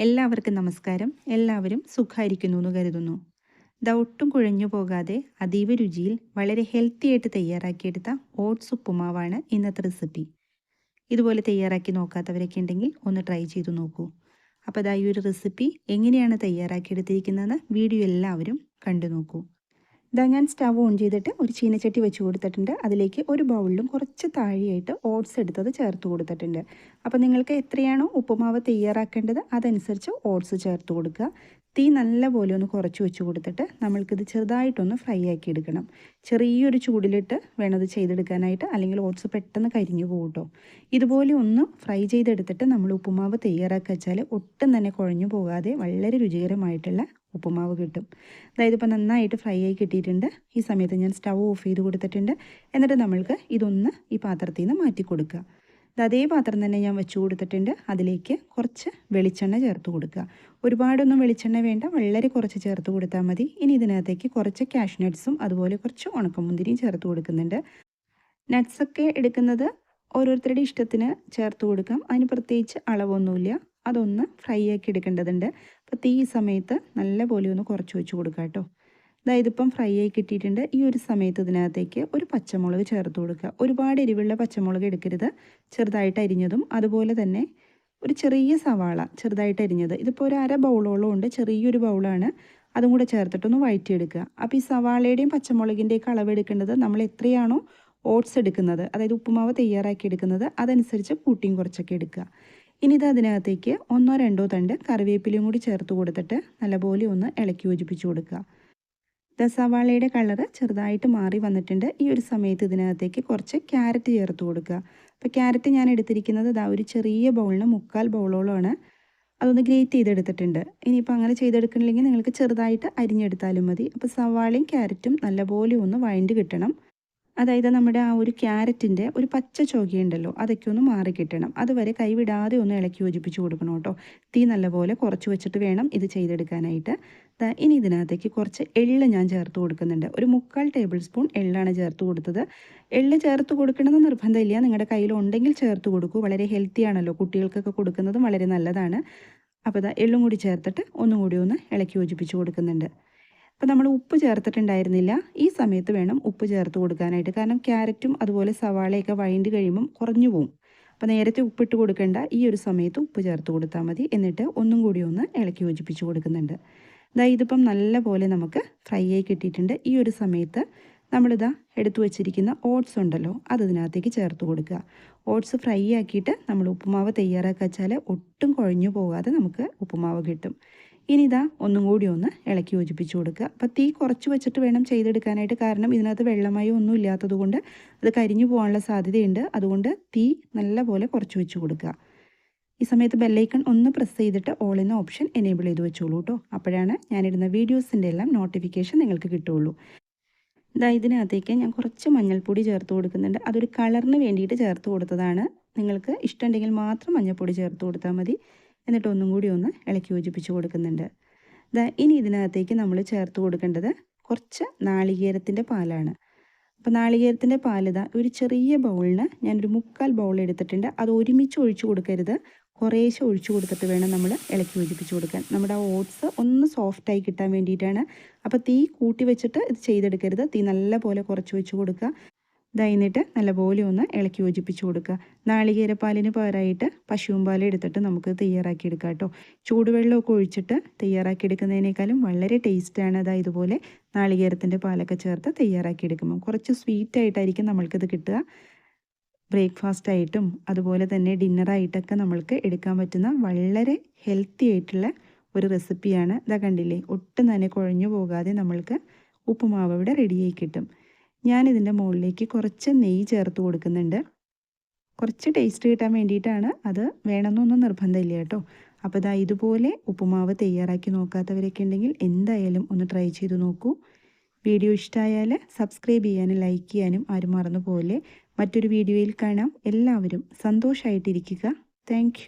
എല്ലാവർക്കും നമസ്കാരം. എല്ലാവരും സുഖമായിരിക്കുന്നു എന്ന് കരുതുന്നു. ഒട്ടും കുഴഞ്ഞു പോകാതെ അതീവ രുചിയിൽ വളരെ ഹെൽത്തി ആയിട്ട് തയ്യാറാക്കിയെടുത്ത ഓട്സ് ഉപ്പുമാവാണ് ഇന്നത്തെ റെസിപ്പി. ഇതുപോലെ തയ്യാറാക്കി നോക്കാത്തവരൊക്കെ ഉണ്ടെങ്കിൽ ഒന്ന് ട്രൈ ചെയ്തു നോക്കൂ. അപ്പോൾ ഈ ഒരു റെസിപ്പി എങ്ങനെയാണ് തയ്യാറാക്കിയെടുത്തിരിക്കുന്നതെന്ന് വീഡിയോ എല്ലാവരും കണ്ടു നോക്കൂ. ഞാൻ സ്റ്റവ് ഓൺ ചെയ്തിട്ട് ഒരു ചീനച്ചട്ടി വെച്ച് കൊടുത്തിട്ടുണ്ട്. അതിലേക്ക് ഒരു ബൗളിലും കുറച്ച് താഴെയായിട്ട് ഓട്സ് എടുത്തത് ചേർത്ത് കൊടുത്തിട്ടുണ്ട്. അപ്പോൾ നിങ്ങൾക്ക് എത്രയാണോ ഉപ്പുമാവ് തയ്യാറാക്കേണ്ടത് അതനുസരിച്ച് ഓട്സ് ചേർത്ത് കൊടുക്കുക. തീ നല്ലപോലെ ഒന്ന് കുറച്ച് വെച്ച് കൊടുത്തിട്ട് നമ്മൾക്കിത് ചെറുതായിട്ടൊന്ന് ഫ്രൈ ആക്കി എടുക്കണം. ചെറിയൊരു ചൂടിലിട്ട് വേണം ഇത് ചെയ്തെടുക്കാനായിട്ട്, അല്ലെങ്കിൽ ഓട്സ് പെട്ടെന്ന് കരിഞ്ഞു പോകും കേട്ടോ. ഇതുപോലെ ഒന്ന് ഫ്രൈ ചെയ്തെടുത്തിട്ട് നമ്മൾ ഉപ്പുമാവ് തയ്യാറാക്കി വെച്ചാൽ ഒട്ടും തന്നെ കുഴഞ്ഞു പോകാതെ വളരെ രുചികരമായിട്ടുള്ള ഉപ്പുമാവ് കിട്ടും. അതായത് ഇപ്പോൾ നന്നായിട്ട് ഫ്രൈ ആയി കിട്ടിയിട്ടുണ്ട്. ഈ സമയത്ത് ഞാൻ സ്റ്റവ് ഓഫ് ചെയ്ത് കൊടുത്തിട്ടുണ്ട്. എന്നിട്ട് നമ്മൾക്ക് ഇതൊന്ന് ഈ പാത്രത്തിൽ നിന്ന് മാറ്റി കൊടുക്കുക. അതേ പാത്രം തന്നെ ഞാൻ വെച്ച് കൊടുത്തിട്ടുണ്ട്. അതിലേക്ക് കുറച്ച് വെളിച്ചെണ്ണ ചേർത്ത് കൊടുക്കുക. ഒരുപാടൊന്നും വെളിച്ചെണ്ണ വേണ്ട, വളരെ കുറച്ച് ചേർത്ത് കൊടുത്താൽ മതി. ഇനി ഇതിനകത്തേക്ക് കുറച്ച് കാഷ്യൂ നട്ട്സും അതുപോലെ കുറച്ച് ഉണക്കമുന്തിരിയും ചേർത്ത് കൊടുക്കുന്നുണ്ട്. നട്ട്സൊക്കെ എടുക്കുന്നത് ഓരോരുത്തരുടെ ഇഷ്ടത്തിന് ചേർത്ത് കൊടുക്കാം. അതിന് പ്രത്യേകിച്ച് അളവൊന്നുമില്ല. അതൊന്ന് ഫ്രൈ ആക്കി എടുക്കേണ്ടതുണ്ട്. അപ്പോൾ തീ സമയത്ത് നല്ലപോലെ ഒന്ന് കുറച്ച് വെച്ച് കൊടുക്കുക കേട്ടോ. അതായത് ഇപ്പം ഫ്രൈ ആയി കിട്ടിയിട്ടുണ്ട്. ഈ ഒരു സമയത്ത് ഇതിനകത്തേക്ക് ഒരു പച്ചമുളക് ചേർത്ത് കൊടുക്കുക. ഒരുപാട് എരിവുള്ള പച്ചമുളക് എടുക്കരുത്, ചെറുതായിട്ട് അരിഞ്ഞതും. അതുപോലെ തന്നെ ഒരു ചെറിയ സവാള ചെറുതായിട്ട് അരിഞ്ഞത്. ഇതിപ്പോൾ ഒരു 1/2 ബൗളോളം ഉണ്ട്, ചെറിയൊരു ബൗളാണ്. അതും കൂടെ ചേർത്തിട്ടൊന്ന് വഴറ്റിയെടുക്കുക. അപ്പോൾ ഈ സവാളയുടെയും പച്ചമുളകിൻ്റെയൊക്കെ അളവെടുക്കേണ്ടത് നമ്മൾ എത്രയാണോ ഓട്സ് എടുക്കുന്നത്, അതായത് ഉപ്പുമാവ് തയ്യാറാക്കി എടുക്കുന്നത്, അതനുസരിച്ച് കൂട്ടിയും കുറച്ചൊക്കെ എടുക്കുക. ഇനി ഇത് അതിനകത്തേക്ക് 1-2 തണ്ട് കറിവേപ്പിലയും കൂടി ചേർത്ത് കൊടുത്തിട്ട് നല്ലപോലെ ഒന്ന് ഇളക്കി യോജിപ്പിച്ച് കൊടുക്കുക. സവാളയുടെ കളറ് ചെറുതായിട്ട് മാറി വന്നിട്ടുണ്ട്. ഈ ഒരു സമയത്ത് ഇതിനകത്തേക്ക് കുറച്ച് ക്യാരറ്റ് ചേർത്ത് കൊടുക്കുക. അപ്പോൾ ക്യാരറ്റ് ഞാൻ എടുത്തിരിക്കുന്നത് ഒരു ചെറിയ ബൗളിന് 3/4 ബൗളോളമാണ്. അതൊന്ന് ഗ്രേറ്റ് ചെയ്തെടുത്തിട്ടുണ്ട്. ഇനിയിപ്പോൾ അങ്ങനെ ചെയ്തെടുക്കണില്ലെങ്കിൽ നിങ്ങൾക്ക് ചെറുതായിട്ട് അരിഞ്ഞെടുത്താലും മതി. അപ്പോൾ സവാളയും ക്യാരറ്റും നല്ലപോലെ ഒന്ന് വഴണ്ട് കിട്ടണം. അതായത് നമ്മുടെ ആ ഒരു ക്യാരറ്റിൻ്റെ ഒരു പച്ച ചൊകയുണ്ടല്ലോ, അതൊക്കെ ഒന്ന് മാറി കിട്ടണം. അതുവരെ കൈവിടാതെ ഒന്ന് ഇളക്കി യോജിപ്പിച്ച് കൊടുക്കണം കേട്ടോ. തീ നല്ലപോലെ കുറച്ച് വെച്ചിട്ട് വേണം ഇത് ചെയ്തെടുക്കാനായിട്ട്. ഇനി ഇതിനകത്തേക്ക് കുറച്ച് എള്ള് ഞാൻ ചേർത്ത് കൊടുക്കുന്നുണ്ട്. ഒരു 3/4 ടേബിൾ സ്പൂൺ എള്ളാണ് ചേർത്ത് കൊടുത്തത്. എള്ള് ചേർത്ത് കൊടുക്കണമെന്ന് നിർബന്ധമില്ല, നിങ്ങളുടെ കയ്യിലുണ്ടെങ്കിൽ ചേർത്ത് കൊടുക്കൂ. വളരെ ഹെൽത്തി ആണല്ലോ, കുട്ടികൾക്കൊക്കെ കൊടുക്കുന്നതും വളരെ നല്ലതാണ്. അപ്പോൾ എള്ളും കൂടി ചേർത്തിട്ട് ഒന്നും കൂടി ഒന്ന് ഇളക്കി യോജിപ്പിച്ച് കൊടുക്കുന്നുണ്ട്. അപ്പോൾ നമ്മൾ ഉപ്പ് ചേർത്തിട്ടുണ്ടായിരുന്നില്ല. ഈ സമയത്ത് വേണം ഉപ്പ് ചേർത്ത് കൊടുക്കാനായിട്ട്. കാരണം ക്യാരറ്റും അതുപോലെ സവാളയൊക്കെ വഴണ്ടി കഴിയുമ്പം കുറഞ്ഞു പോകും. അപ്പോൾ നേരത്തെ ഉപ്പിട്ട് കൊടുക്കേണ്ട, ഈ ഒരു സമയത്ത് ഉപ്പ് ചേർത്ത് കൊടുത്താൽ മതി. എന്നിട്ട് ഒന്നും കൂടി ഒന്ന് ഇളക്കി യോജിപ്പിച്ച് കൊടുക്കുന്നുണ്ട്. ഇതിപ്പം നല്ല പോലെ നമുക്ക് ഫ്രൈ ആയി കിട്ടിയിട്ടുണ്ട്. ഈ ഒരു സമയത്ത് നമ്മളിതാ എടുത്തു വച്ചിരിക്കുന്ന ഓട്സ് ഉണ്ടല്ലോ, അത് ഇതിനകത്തേക്ക് ചേർത്ത് കൊടുക്കുക. ഓട്സ് ഫ്രൈ ആക്കിയിട്ട് നമ്മൾ ഉപ്പുമാവ് തയ്യാറാക്കി വെച്ചാൽ ഒട്ടും കുഴഞ്ഞു പോകാതെ നമുക്ക് ഉപ്പുമാവ് കിട്ടും. ഇനി ഒന്നും കൂടി ഒന്ന് ഇളക്കി യോജിപ്പിച്ച് കൊടുക്കുക. അപ്പോൾ തീ കുറച്ച് വെച്ചിട്ട് വേണം ചെയ്തെടുക്കാനായിട്ട്. കാരണം ഇതിനകത്ത് വെള്ളമയോ ഒന്നും ഇല്ലാത്തത് കൊണ്ട് അത് കരിഞ്ഞു പോകാനുള്ള സാധ്യതയുണ്ട്. അതുകൊണ്ട് തീ നല്ലപോലെ കുറച്ച് വെച്ച് കൊടുക്കുക. ഈ സമയത്ത് ബെല്ലൈക്കൺ ഒന്ന് പ്രസ് ചെയ്തിട്ട് ഓൾ എന്ന ഓപ്ഷൻ എനേബിൾ ചെയ്ത് വെച്ചോളൂ കേട്ടോ. അപ്പോഴാണ് ഞാനിടുന്ന വീഡിയോസിൻ്റെ എല്ലാം നോട്ടിഫിക്കേഷൻ നിങ്ങൾക്ക് കിട്ടുള്ളൂ. ഇതിനകത്തേക്ക് ഞാൻ കുറച്ച് മഞ്ഞൾപ്പൊടി ചേർത്ത് കൊടുക്കുന്നുണ്ട്. അതൊരു കളറിന് വേണ്ടിയിട്ട് ചേർത്ത് കൊടുത്തതാണ്. നിങ്ങൾക്ക് ഇഷ്ടമുണ്ടെങ്കിൽ മാത്രം മഞ്ഞൾപ്പൊടി ചേർത്ത് കൊടുത്താൽ മതി. എന്നിട്ട് ഒന്നും കൂടി ഒന്ന് ഇളക്കി യോജിപ്പിച്ച് കൊടുക്കുന്നുണ്ട്. ഇനി ഇതിനകത്തേക്ക് നമ്മൾ ചേർത്ത് കൊടുക്കേണ്ടത് കുറച്ച് നാളികേരത്തിൻ്റെ പാലാണ്. അപ്പോൾ നാളികേരത്തിൻ്റെ പാൽ ഒരു ചെറിയ ബൗളിന് ഞാനൊരു 3/4 ബൗൾ എടുത്തിട്ടുണ്ട്. അത് ഒരുമിച്ച് ഒഴിച്ചു കൊടുക്കരുത്, കുറേശ്ശെ ഒഴിച്ചു കൊടുത്തിട്ട് വേണം നമ്മൾ ഇളക്കി യോജിപ്പിച്ച് കൊടുക്കാൻ. നമ്മുടെ ഓട്സ് ഒന്ന് സോഫ്റ്റായി കിട്ടാൻ വേണ്ടിയിട്ടാണ്. അപ്പോൾ തീ കൂട്ടി വെച്ചിട്ട് ഇത് ചെയ്തെടുക്കരുത്. തീ നല്ല പോലെ കുറച്ച് വെച്ച് കൊടുക്കുക. എന്നിട്ട് നല്ലപോലെ ഒന്ന് ഇളക്കി യോജിപ്പിച്ച് കൊടുക്കുക. നാളികേരപ്പാലിന് പകരമായിട്ട് പശുവും പാൽ എടുത്തിട്ട് നമുക്ക് തയ്യാറാക്കിയെടുക്കാം കേട്ടോ. ചൂടുവെള്ളമൊക്കെ ഒഴിച്ചിട്ട് തയ്യാറാക്കിയെടുക്കുന്നതിനേക്കാളും വളരെ ടേസ്റ്റാണ്. ഇതുപോലെ നാളികേരത്തിൻ്റെ പാലൊക്കെ ചേർത്ത് തയ്യാറാക്കിയെടുക്കുമ്പോൾ കുറച്ച് സ്വീറ്റായിട്ടായിരിക്കും നമ്മൾക്കിത് കിട്ടുക. ബ്രേക്ക്ഫാസ്റ്റായിട്ടും അതുപോലെ തന്നെ ഡിന്നറായിട്ടൊക്കെ നമ്മൾക്ക് എടുക്കാൻ പറ്റുന്ന വളരെ ഹെൽത്തി ആയിട്ടുള്ള ഒരു റെസിപ്പിയാണ്. കണ്ടില്ലേ, ഒട്ടും തന്നെ കുഴഞ്ഞു പോകാതെ നമ്മൾക്ക് ഉപ്പുമാവ് ഇവിടെ റെഡിയായി കിട്ടും. ഞാനിതിൻ്റെ മുകളിലേക്ക് കുറച്ച് നെയ്യ് ചേർത്ത് കൊടുക്കുന്നുണ്ട്. കുറച്ച് ടേസ്റ്റ് കിട്ടാൻ വേണ്ടിയിട്ടാണ്. അത് വേണമെന്നൊന്നും നിർബന്ധമില്ല കേട്ടോ. അപ്പോൾ ഇതുപോലെ ഉപ്പുമാവ് തയ്യാറാക്കി നോക്കാത്തവരൊക്കെ ഉണ്ടെങ്കിൽ എന്തായാലും ഒന്ന് ട്രൈ ചെയ്ത് നോക്കൂ. വീഡിയോ ഇഷ്ടമായാൽ സബ്സ്ക്രൈബ് ചെയ്യാനും ലൈക്ക് ചെയ്യാനും ആരും മറന്നു പോലെ. മറ്റൊരു വീഡിയോയിൽ കാണാം. എല്ലാവരും സന്തോഷമായിട്ടിരിക്കുക. താങ്ക്